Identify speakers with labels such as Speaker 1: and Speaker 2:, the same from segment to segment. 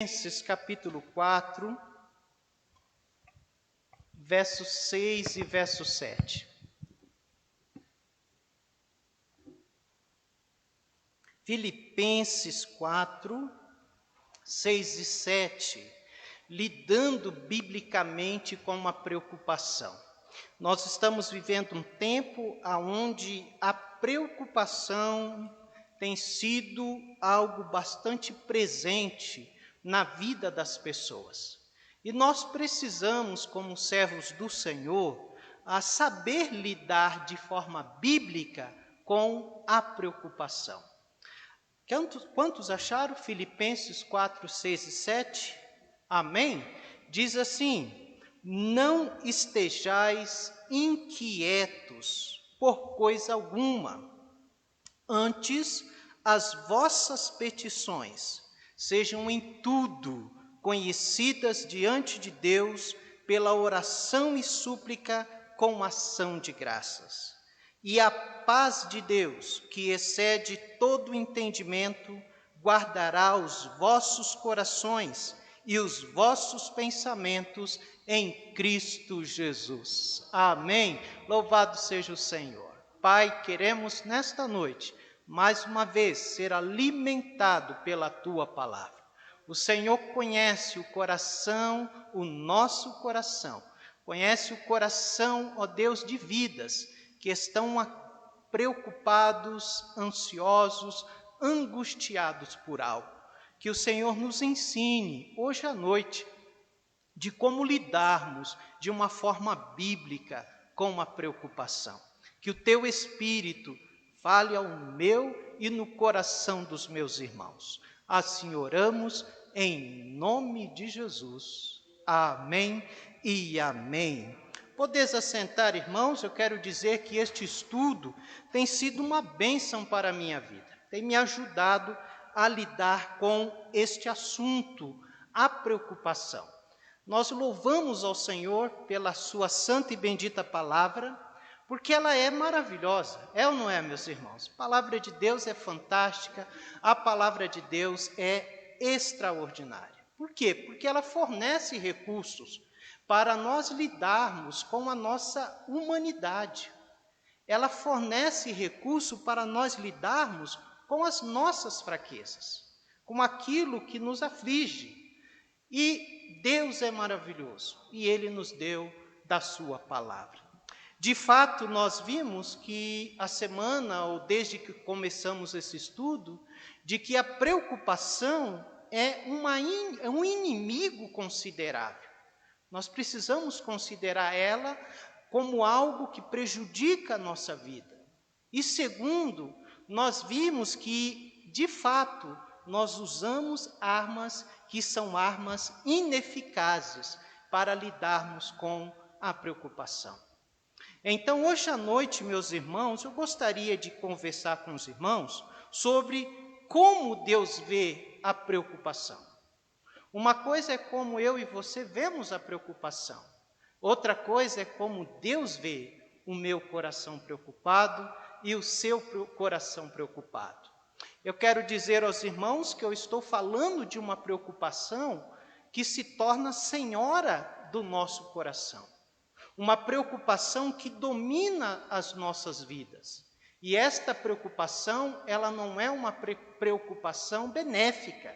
Speaker 1: Filipenses capítulo 4, versos 6 e verso 7. Filipenses 4, 6 e 7, lidando biblicamente com uma preocupação. Nós estamos vivendo um tempo onde a preocupação tem sido algo bastante presente na vida das pessoas. E nós precisamos, como servos do Senhor, saber lidar de forma bíblica com a preocupação. Quantos acharam Filipenses 4, 6 e 7? Amém? Diz assim: não estejais inquietos por coisa alguma, antes as vossas petições sejam em tudo conhecidas diante de Deus pela oração e súplica com ação de graças. E a paz de Deus, que excede todo entendimento, guardará os vossos corações e os vossos pensamentos em Cristo Jesus. Amém. Louvado seja o Senhor. Pai, queremos nesta noite, mais uma vez, ser alimentado pela Tua palavra. O Senhor conhece o coração, o nosso coração. Conhece o coração, ó Deus, de vidas que estão preocupados, ansiosos, angustiados por algo. Que o Senhor nos ensine hoje à noite de como lidarmos de uma forma bíblica com a preocupação. Que o Teu Espírito fale ao meu e no coração dos meus irmãos. Assim oramos em nome de Jesus. Amém e amém. Podeis assentar, irmãos. Eu quero dizer que este estudo tem sido uma bênção para a minha vida. Tem me ajudado a lidar com este assunto, a preocupação. Nós louvamos ao Senhor pela sua santa e bendita palavra, porque ela é maravilhosa. É ou não é, meus irmãos? A palavra de Deus é fantástica, a palavra de Deus é extraordinária. Por quê? Porque ela fornece recursos para nós lidarmos com a nossa humanidade. Ela fornece recurso para nós lidarmos com as nossas fraquezas, com aquilo que nos aflige. E Deus é maravilhoso, e Ele nos deu da sua palavra. De fato, nós vimos que a semana, ou desde que começamos esse estudo, de que a preocupação é um inimigo considerável. Nós precisamos considerar ela como algo que prejudica a nossa vida. E segundo, nós vimos que, de fato, nós usamos armas que são armas ineficazes para lidarmos com a preocupação. Então, hoje à noite, meus irmãos, eu gostaria de conversar com os irmãos sobre como Deus vê a preocupação. Uma coisa é como eu e você vemos a preocupação. Outra coisa é como Deus vê o meu coração preocupado e o seu coração preocupado. Eu quero dizer aos irmãos que eu estou falando de uma preocupação que se torna senhora do nosso coração. Uma preocupação que domina as nossas vidas. E esta preocupação, ela não é uma preocupação benéfica.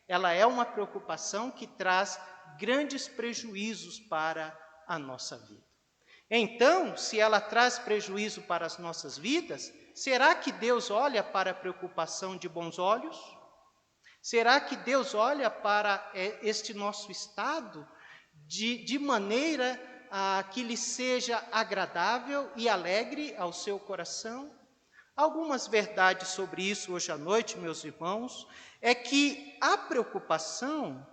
Speaker 1: Ela é uma preocupação que traz grandes prejuízos para a nossa vida. Então, se ela traz prejuízo para as nossas vidas, será que Deus olha para a preocupação de bons olhos? Será que Deus olha para este nosso estado de maneira que lhe seja agradável e alegre ao seu coração? Algumas verdades sobre isso hoje à noite, meus irmãos, é que a preocupação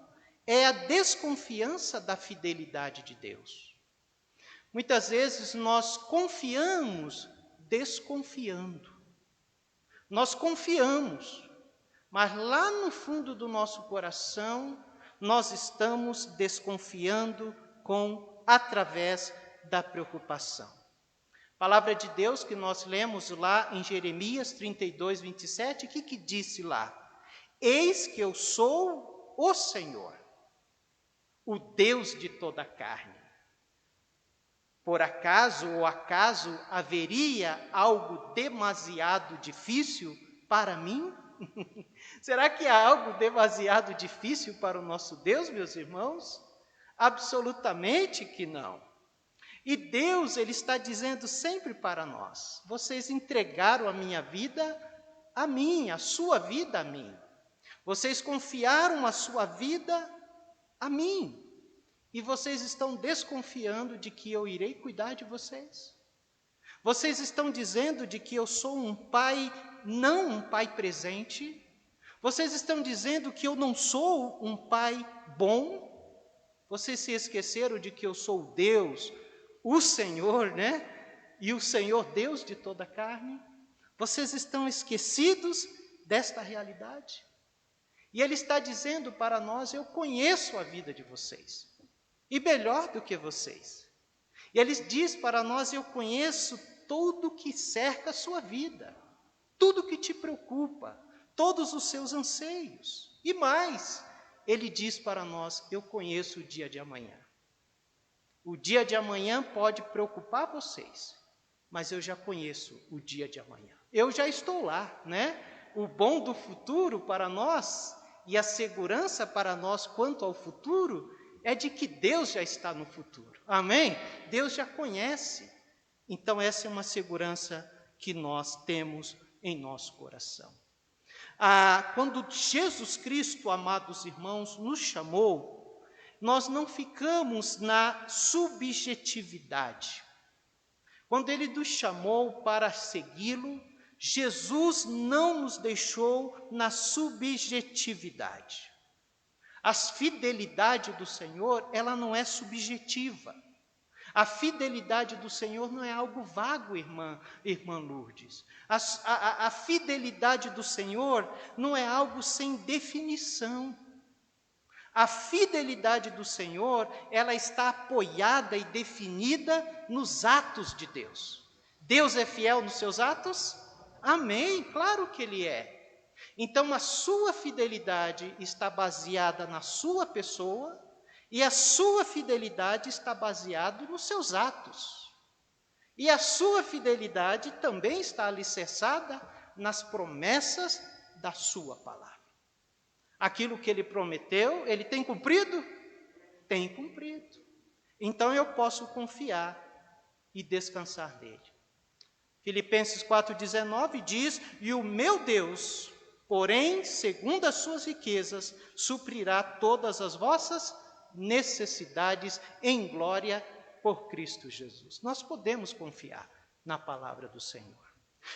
Speaker 1: é a desconfiança da fidelidade de Deus. Muitas vezes nós confiamos desconfiando. Nós confiamos, mas lá no fundo do nosso coração, nós estamos desconfiando através da preocupação. A palavra de Deus que nós lemos lá em Jeremias 32, 27, o que disse lá? Eis que eu sou o Senhor, o Deus de toda a carne. Por acaso ou acaso haveria algo demasiado difícil para mim? Será que há algo demasiado difícil para o nosso Deus, meus irmãos? Absolutamente que não. E Deus, Ele está dizendo sempre para nós: vocês entregaram a minha vida a mim, a sua vida a mim. Vocês confiaram a sua vida a mim. E vocês estão desconfiando de que eu irei cuidar de vocês. Vocês estão dizendo de que eu sou um pai, não um pai presente. Vocês estão dizendo que eu não sou um pai bom. Vocês se esqueceram de que eu sou Deus, o Senhor, né? E o Senhor Deus de toda a carne. Vocês estão esquecidos desta realidade. E Ele está dizendo para nós: eu conheço a vida de vocês. E melhor do que vocês. E Ele diz para nós: eu conheço tudo que cerca a sua vida, tudo que te preocupa, todos os seus anseios. E mais, Ele diz para nós: eu conheço o dia de amanhã. O dia de amanhã pode preocupar vocês, mas eu já conheço o dia de amanhã. Eu já estou lá, né? O bom do futuro para nós e a segurança para nós quanto ao futuro é de que Deus já está no futuro. Amém? Deus já conhece. Então essa é uma segurança que nós temos em nosso coração. Quando Jesus Cristo, amados irmãos, nos chamou, nós não ficamos na subjetividade. Quando Ele nos chamou para segui-lo, Jesus não nos deixou na subjetividade. A fidelidade do Senhor, ela não é subjetiva. A fidelidade do Senhor não é algo vago, irmã Lourdes. A fidelidade do Senhor não é algo sem definição. A fidelidade do Senhor, ela está apoiada e definida nos atos de Deus. Deus é fiel nos seus atos? Amém, claro que Ele é. Então, a sua fidelidade está baseada na sua pessoa e a sua fidelidade está baseada nos seus atos. E a sua fidelidade também está alicerçada nas promessas da sua palavra. Aquilo que Ele prometeu, Ele tem cumprido? Tem cumprido. Então, eu posso confiar e descansar nele. Filipenses 4,19 diz: e o meu Deus, porém, segundo as suas riquezas, suprirá todas as vossas necessidades em glória por Cristo Jesus. Nós podemos confiar na palavra do Senhor.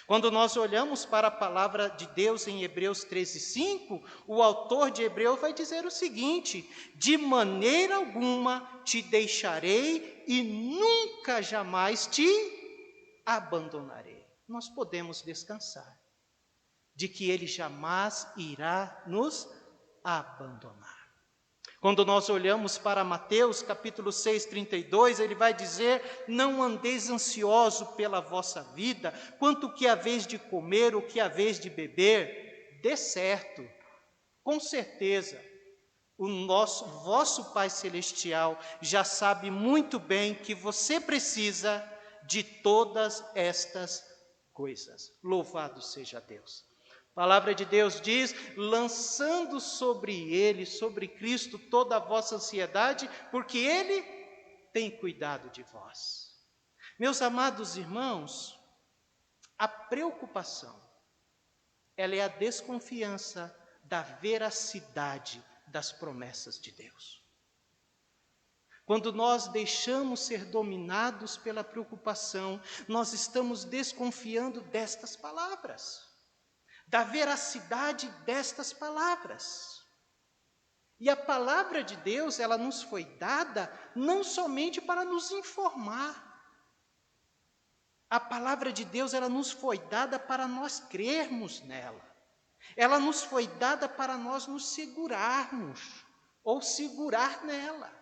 Speaker 1: Quando nós olhamos para a palavra de Deus em Hebreus 13:5, o autor de Hebreus vai dizer o seguinte: de maneira alguma te deixarei e nunca jamais te abandonarei. Nós podemos descansar de que Ele jamais irá nos abandonar. Quando nós olhamos para Mateus capítulo 6:32, ele vai dizer: não andeis ansioso pela vossa vida, quanto o que haveis de comer, o que haveis de beber. Dê certo, com certeza, o vosso Pai Celestial já sabe muito bem que você precisa de todas estas coisas. Louvado seja Deus. A palavra de Deus diz: lançando sobre Ele, sobre Cristo, toda a vossa ansiedade, porque Ele tem cuidado de vós. Meus amados irmãos, a preocupação, ela é a desconfiança da veracidade das promessas de Deus. Quando nós deixamos ser dominados pela preocupação, nós estamos desconfiando destas palavras, da veracidade destas palavras. E a palavra de Deus, ela nos foi dada não somente para nos informar. A palavra de Deus, ela nos foi dada para nós crermos nela. Ela nos foi dada para nós nos segurarmos, ou segurar nela.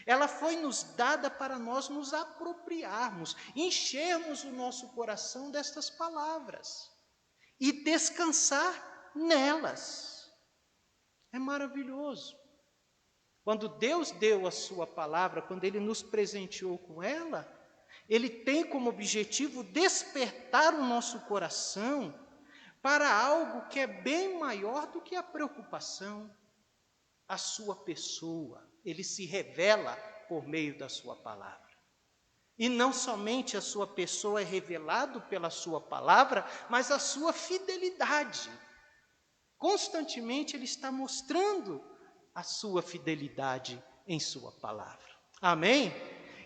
Speaker 1: Ela foi nos dada para nós nos apropriarmos, enchermos o nosso coração destas palavras e descansar nelas. É maravilhoso. Quando Deus deu a sua palavra, quando Ele nos presenteou com ela, Ele tem como objetivo despertar o nosso coração para algo que é bem maior do que a preocupação, a sua pessoa. Ele se revela por meio da sua palavra. E não somente a sua pessoa é revelado pela sua palavra, mas a sua fidelidade. Constantemente Ele está mostrando a sua fidelidade em sua palavra. Amém?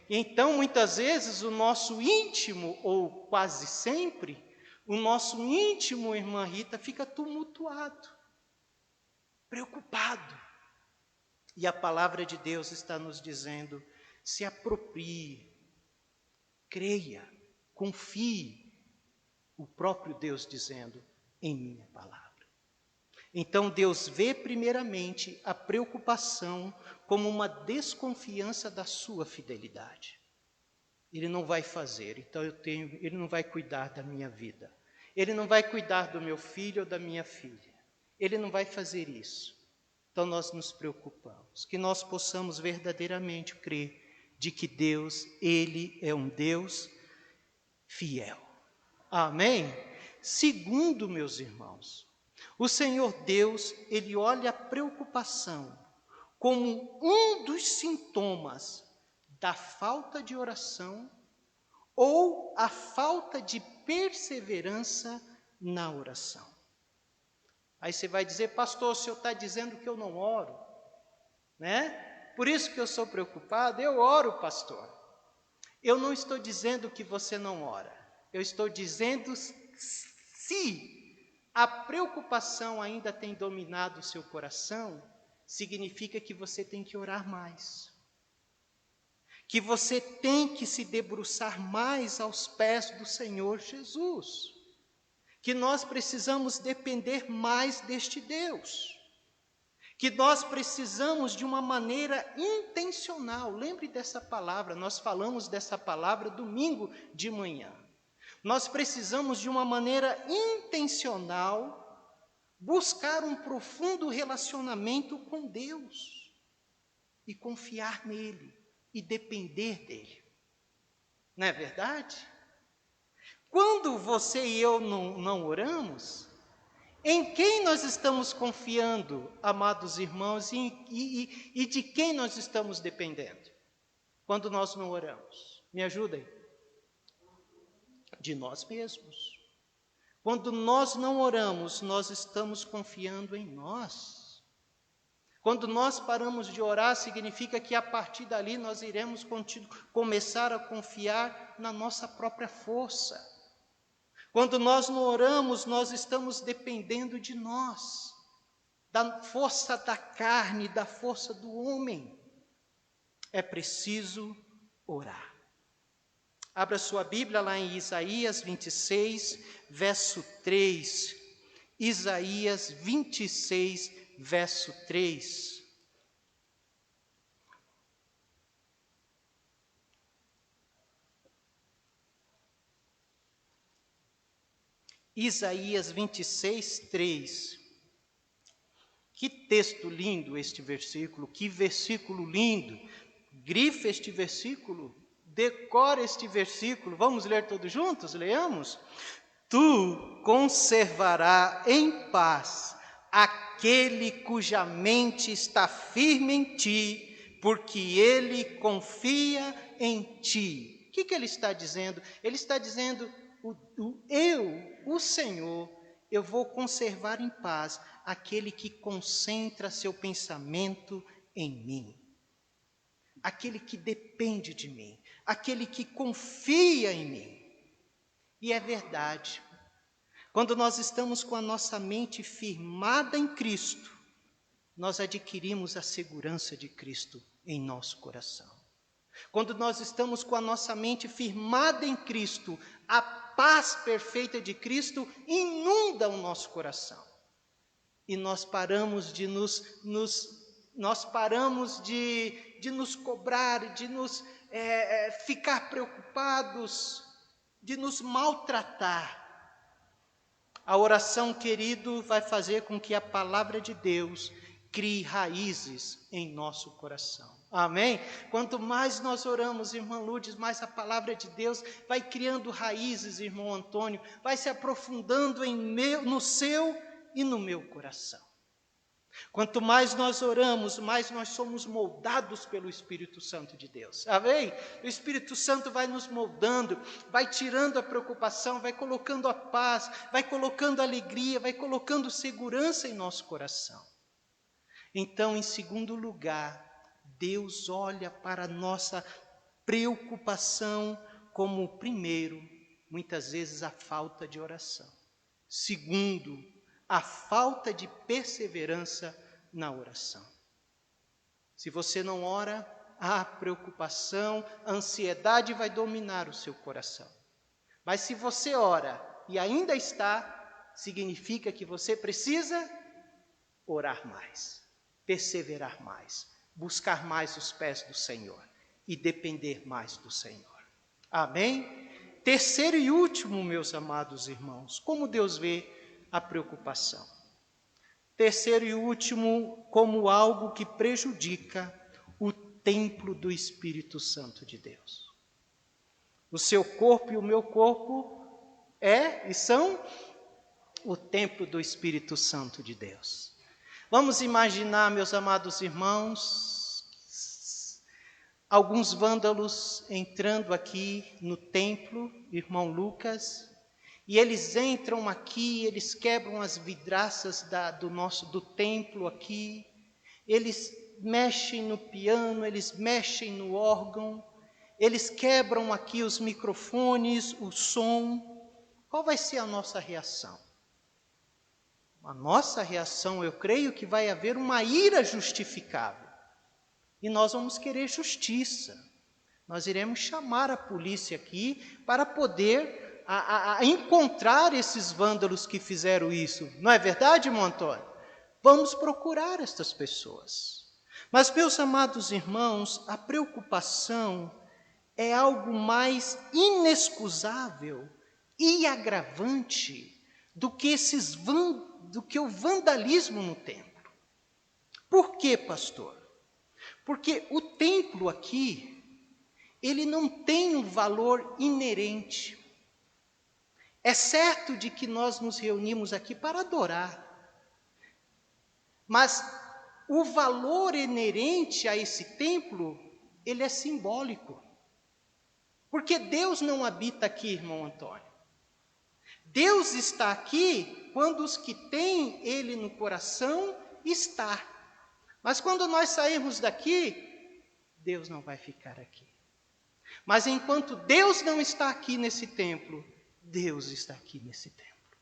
Speaker 1: Então, muitas vezes, o nosso íntimo, ou quase sempre, o nosso íntimo, irmã Rita, fica tumultuado, preocupado. E a palavra de Deus está nos dizendo: se aproprie, creia, confie. O próprio Deus dizendo: em minha palavra. Então Deus vê primeiramente a preocupação como uma desconfiança da sua fidelidade. Ele não vai fazer, então ele não vai cuidar da minha vida. Ele não vai cuidar do meu filho ou da minha filha. Ele não vai fazer isso. Então nós nos preocupamos, que nós possamos verdadeiramente crer de que Deus, Ele é um Deus fiel. Amém? Segundo, meus irmãos, o Senhor Deus, Ele olha a preocupação como um dos sintomas da falta de oração ou a falta de perseverança na oração. Aí você vai dizer: pastor, o senhor está dizendo que eu não oro, né? Por isso que eu sou preocupado. Eu oro, pastor. Eu não estou dizendo que você não ora. Eu estou dizendo se a preocupação ainda tem dominado o seu coração, significa que você tem que orar mais. Que você tem que se debruçar mais aos pés do Senhor Jesus. Que nós precisamos depender mais deste Deus. Que nós precisamos de uma maneira intencional. Lembre dessa palavra, nós falamos dessa palavra domingo de manhã. Nós precisamos de uma maneira intencional buscar um profundo relacionamento com Deus e confiar nele e depender dele. Não é verdade? Quando você e eu não oramos, em quem nós estamos confiando, amados irmãos, e de quem nós estamos dependendo? Quando nós não oramos, me ajudem. De nós mesmos. Quando nós não oramos, nós estamos confiando em nós. Quando nós paramos de orar, significa que a partir dali nós iremos começar a confiar na nossa própria força. Quando nós não oramos, nós estamos dependendo de nós, da força da carne, da força do homem. É preciso orar. Abra sua Bíblia lá em Isaías 26, verso 3. Isaías 26, verso 3. Isaías 26, 3. Que texto lindo este versículo, que versículo lindo. Grife este versículo. Decore este versículo. Vamos ler todos juntos? Leamos. Tu conservarás em paz aquele cuja mente está firme em ti, porque ele confia em ti. O que ele está dizendo? Ele está dizendo: o Senhor, eu vou conservar em paz aquele que concentra seu pensamento em mim. Aquele que depende de mim, aquele que confia em mim. E é verdade. Quando nós estamos com a nossa mente firmada em Cristo, nós adquirimos a segurança de Cristo em nosso coração. Quando nós estamos com a nossa mente firmada em Cristo, a paz perfeita de Cristo inunda o nosso coração. E nós paramos de nós paramos de nos cobrar, de nos ficar preocupados, de nos maltratar. A oração, querido, vai fazer com que a palavra de Deus crie raízes em nosso coração. Amém? Quanto mais nós oramos, irmã Lourdes, mais a palavra de Deus vai criando raízes, irmão Antônio, vai se aprofundando no seu e no meu coração. Quanto mais nós oramos, mais nós somos moldados pelo Espírito Santo de Deus. Amém? O Espírito Santo vai nos moldando, vai tirando a preocupação, vai colocando a paz, vai colocando a alegria, vai colocando segurança em nosso coração. Então, em segundo lugar, Deus olha para a nossa preocupação como, primeiro, muitas vezes a falta de oração. Segundo, a falta de perseverança na oração. Se você não ora, a preocupação, a ansiedade vai dominar o seu coração. Mas se você ora e ainda está, significa que você precisa orar mais, perseverar mais, buscar mais os pés do Senhor e depender mais do Senhor. Amém? Terceiro e último, meus amados irmãos, como Deus vê a preocupação. Terceiro e último, como algo que prejudica o templo do Espírito Santo de Deus. O seu corpo e o meu corpo são o templo do Espírito Santo de Deus. Vamos imaginar, meus amados irmãos, alguns vândalos entrando aqui no templo, irmão Lucas, e eles entram aqui, eles quebram as vidraças do templo aqui, eles mexem no piano, eles mexem no órgão, eles quebram aqui os microfones, o som. Qual vai ser a nossa reação? A nossa reação, eu creio que vai haver uma ira justificável. E nós vamos querer justiça. Nós iremos chamar a polícia aqui para poder encontrar esses vândalos que fizeram isso. Não é verdade, irmão Antônio? Vamos procurar estas pessoas. Mas, meus amados irmãos, a preocupação é algo mais inexcusável e agravante do que o vandalismo no templo. Por quê, pastor? Porque o templo aqui, ele não tem um valor inerente. É certo de que nós nos reunimos aqui para adorar, mas o valor inerente a esse templo, ele é simbólico. Porque Deus não habita aqui, irmão Antônio. Deus está aqui quando os que têm Ele no coração está. Mas quando nós sairmos daqui, Deus não vai ficar aqui. Mas enquanto Deus não está aqui nesse templo, Deus está aqui nesse templo.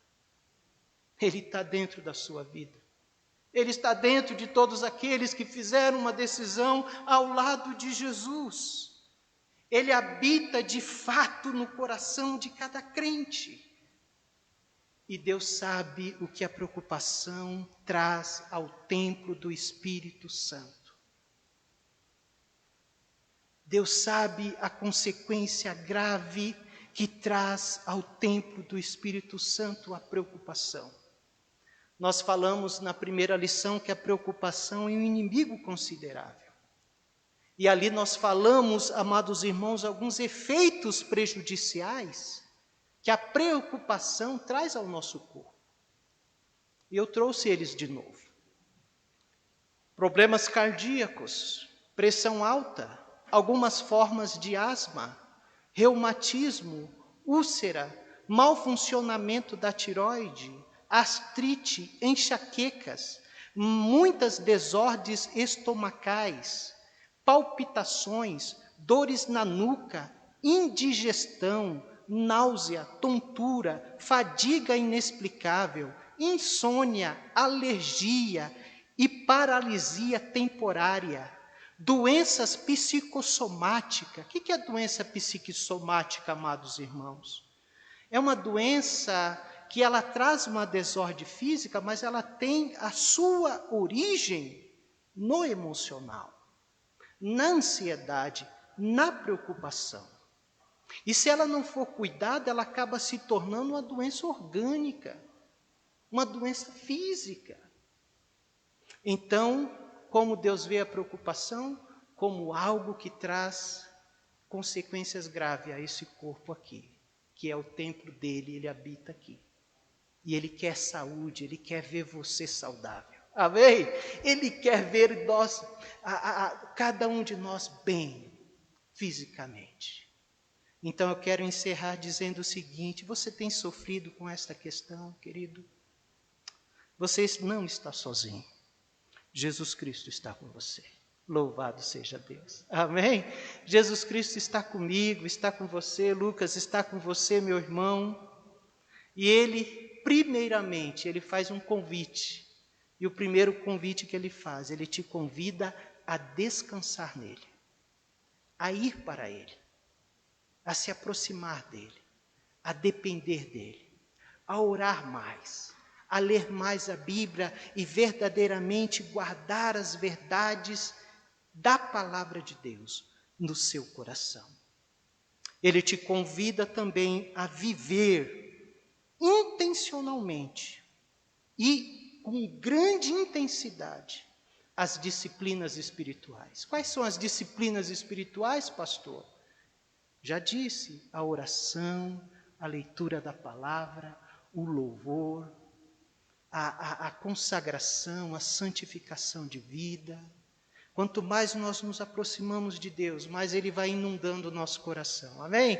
Speaker 1: Ele está dentro da sua vida. Ele está dentro de todos aqueles que fizeram uma decisão ao lado de Jesus. Ele habita de fato no coração de cada crente. E Deus sabe o que a preocupação traz ao templo do Espírito Santo. Deus sabe a consequência grave que traz ao templo do Espírito Santo a preocupação. Nós falamos na primeira lição que a preocupação é um inimigo considerável. E ali nós falamos, amados irmãos, alguns efeitos prejudiciais que a preocupação traz ao nosso corpo. E eu trouxe eles de novo. Problemas cardíacos, pressão alta, algumas formas de asma, reumatismo, úlcera, mau funcionamento da tireoide, artrite, enxaquecas, muitas desordens estomacais, palpitações, dores na nuca, indigestão, náusea, tontura, fadiga inexplicável, insônia, alergia e paralisia temporária, doenças psicossomáticas. O que é doença psicossomática, amados irmãos? É uma doença que ela traz uma desordem física, mas ela tem a sua origem no emocional, na ansiedade, na preocupação. E se ela não for cuidada, ela acaba se tornando uma doença orgânica, uma doença física. Então, como Deus vê a preocupação? Como algo que traz consequências graves a esse corpo aqui, que é o templo dele, ele habita aqui. E ele quer saúde, ele quer ver você saudável. Amém? Ele quer ver nós, cada um de nós bem, fisicamente. Então eu quero encerrar dizendo o seguinte: você tem sofrido com esta questão, querido? Você não está sozinho. Jesus Cristo está com você. Louvado seja Deus. Amém? Jesus Cristo está comigo, está com você. Lucas está com você, meu irmão. E ele, primeiramente, ele faz um convite. E o primeiro convite que ele faz, ele te convida a descansar nele, a ir para ele, a se aproximar dele, a depender dele, a orar mais, a ler mais a Bíblia e verdadeiramente guardar as verdades da palavra de Deus no seu coração. Ele te convida também a viver intencionalmente e com grande intensidade as disciplinas espirituais. Quais são as disciplinas espirituais, pastor? Já disse, a oração, a leitura da palavra, o louvor, a consagração, a santificação de vida. Quanto mais nós nos aproximamos de Deus, mais Ele vai inundando o nosso coração, amém?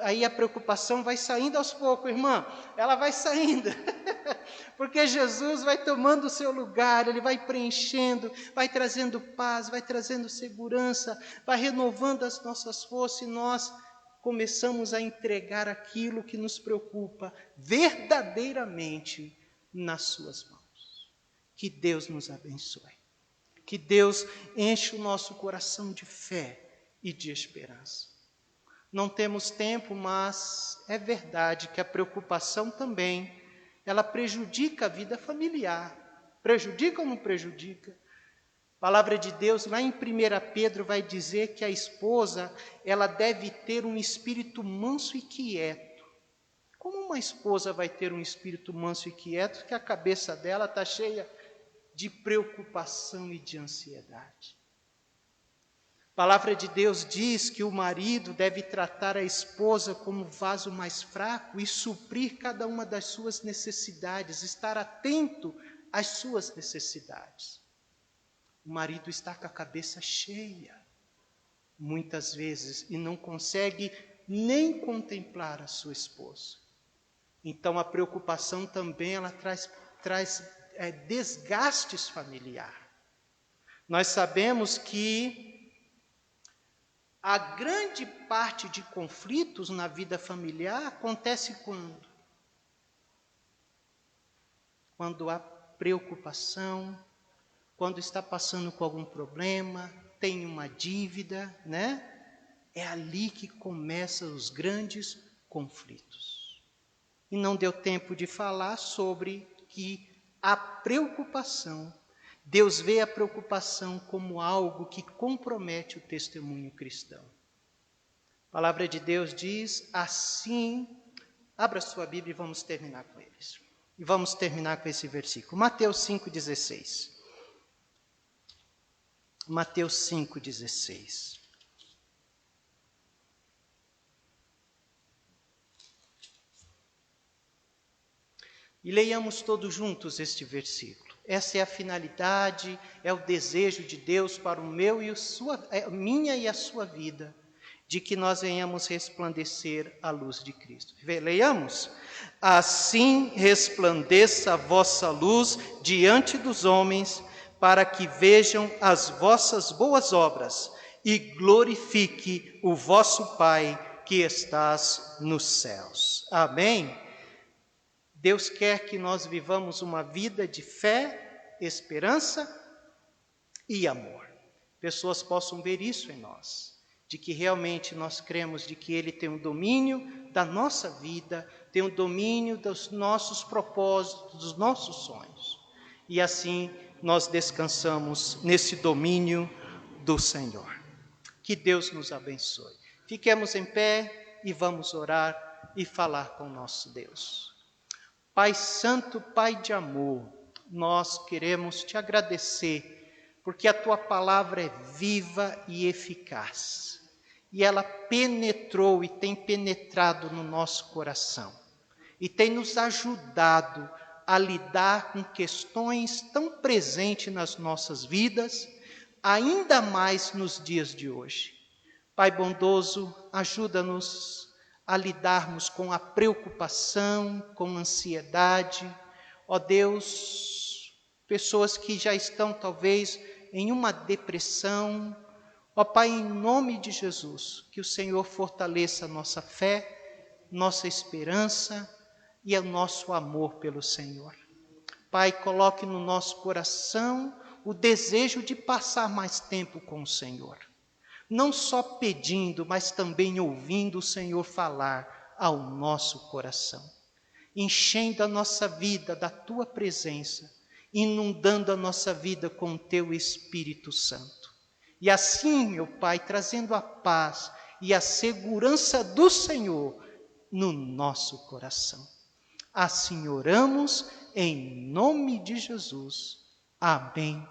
Speaker 1: Aí a preocupação vai saindo aos poucos, irmã, ela vai saindo, porque Jesus vai tomando o seu lugar, Ele vai preenchendo, vai trazendo paz, vai trazendo segurança, vai renovando as nossas forças e nós começamos a entregar aquilo que nos preocupa verdadeiramente nas suas mãos. Que Deus nos abençoe. Que Deus enche o nosso coração de fé e de esperança. Não temos tempo, mas é verdade que a preocupação também, ela prejudica a vida familiar. Prejudica ou não prejudica? A palavra de Deus, lá em 1 Pedro, vai dizer que a esposa, ela deve ter um espírito manso e quieto. Como uma esposa vai ter um espírito manso e quieto, que a cabeça dela está cheia de preocupação e de ansiedade? A palavra de Deus diz que o marido deve tratar a esposa como vaso mais fraco e suprir cada uma das suas necessidades, estar atento às suas necessidades. O marido está com a cabeça cheia, muitas vezes, e não consegue nem contemplar a sua esposa. Então a preocupação também ela traz desgastes familiares. Nós sabemos que a grande parte de conflitos na vida familiar acontece quando? Quando há preocupação, quando está passando com algum problema, tem uma dívida, né? É ali que começam os grandes conflitos. E não deu tempo de falar sobre que a preocupação, Deus vê a preocupação como algo que compromete o testemunho cristão. A palavra de Deus diz assim, abra sua Bíblia e vamos terminar com eles. E vamos terminar com esse versículo. Mateus 5,16. Mateus 5,16. E leiamos todos juntos este versículo. Essa é a finalidade, é o desejo de Deus para o meu e minha e a sua vida, de que nós venhamos resplandecer a luz de Cristo. Leiamos. Assim resplandeça a vossa luz diante dos homens, para que vejam as vossas boas obras e glorifique o vosso Pai que estás nos céus. Amém? Deus quer que nós vivamos uma vida de fé, esperança e amor. Pessoas possam ver isso em nós, de que realmente nós cremos de que Ele tem o domínio da nossa vida, tem o domínio dos nossos propósitos, dos nossos sonhos. E assim nós descansamos nesse domínio do Senhor. Que Deus nos abençoe. Fiquemos em pé e vamos orar e falar com o nosso Deus. Pai Santo, Pai de amor, nós queremos te agradecer, porque a tua palavra é viva e eficaz. E ela penetrou e tem penetrado no nosso coração. E tem nos ajudado a lidar com questões tão presentes nas nossas vidas, ainda mais nos dias de hoje. Pai bondoso, ajuda-nos a lidarmos com a preocupação, com a ansiedade. Ó Deus, pessoas que já estão talvez em uma depressão. Ó Pai, em nome de Jesus, que o Senhor fortaleça a nossa fé, nossa esperança e o nosso amor pelo Senhor. Pai, coloque no nosso coração o desejo de passar mais tempo com o Senhor. Não só pedindo, mas também ouvindo o Senhor falar ao nosso coração. Enchendo a nossa vida da Tua presença, inundando a nossa vida com o Teu Espírito Santo. E assim, meu Pai, trazendo a paz e a segurança do Senhor no nosso coração. Assim oramos em nome de Jesus. Amém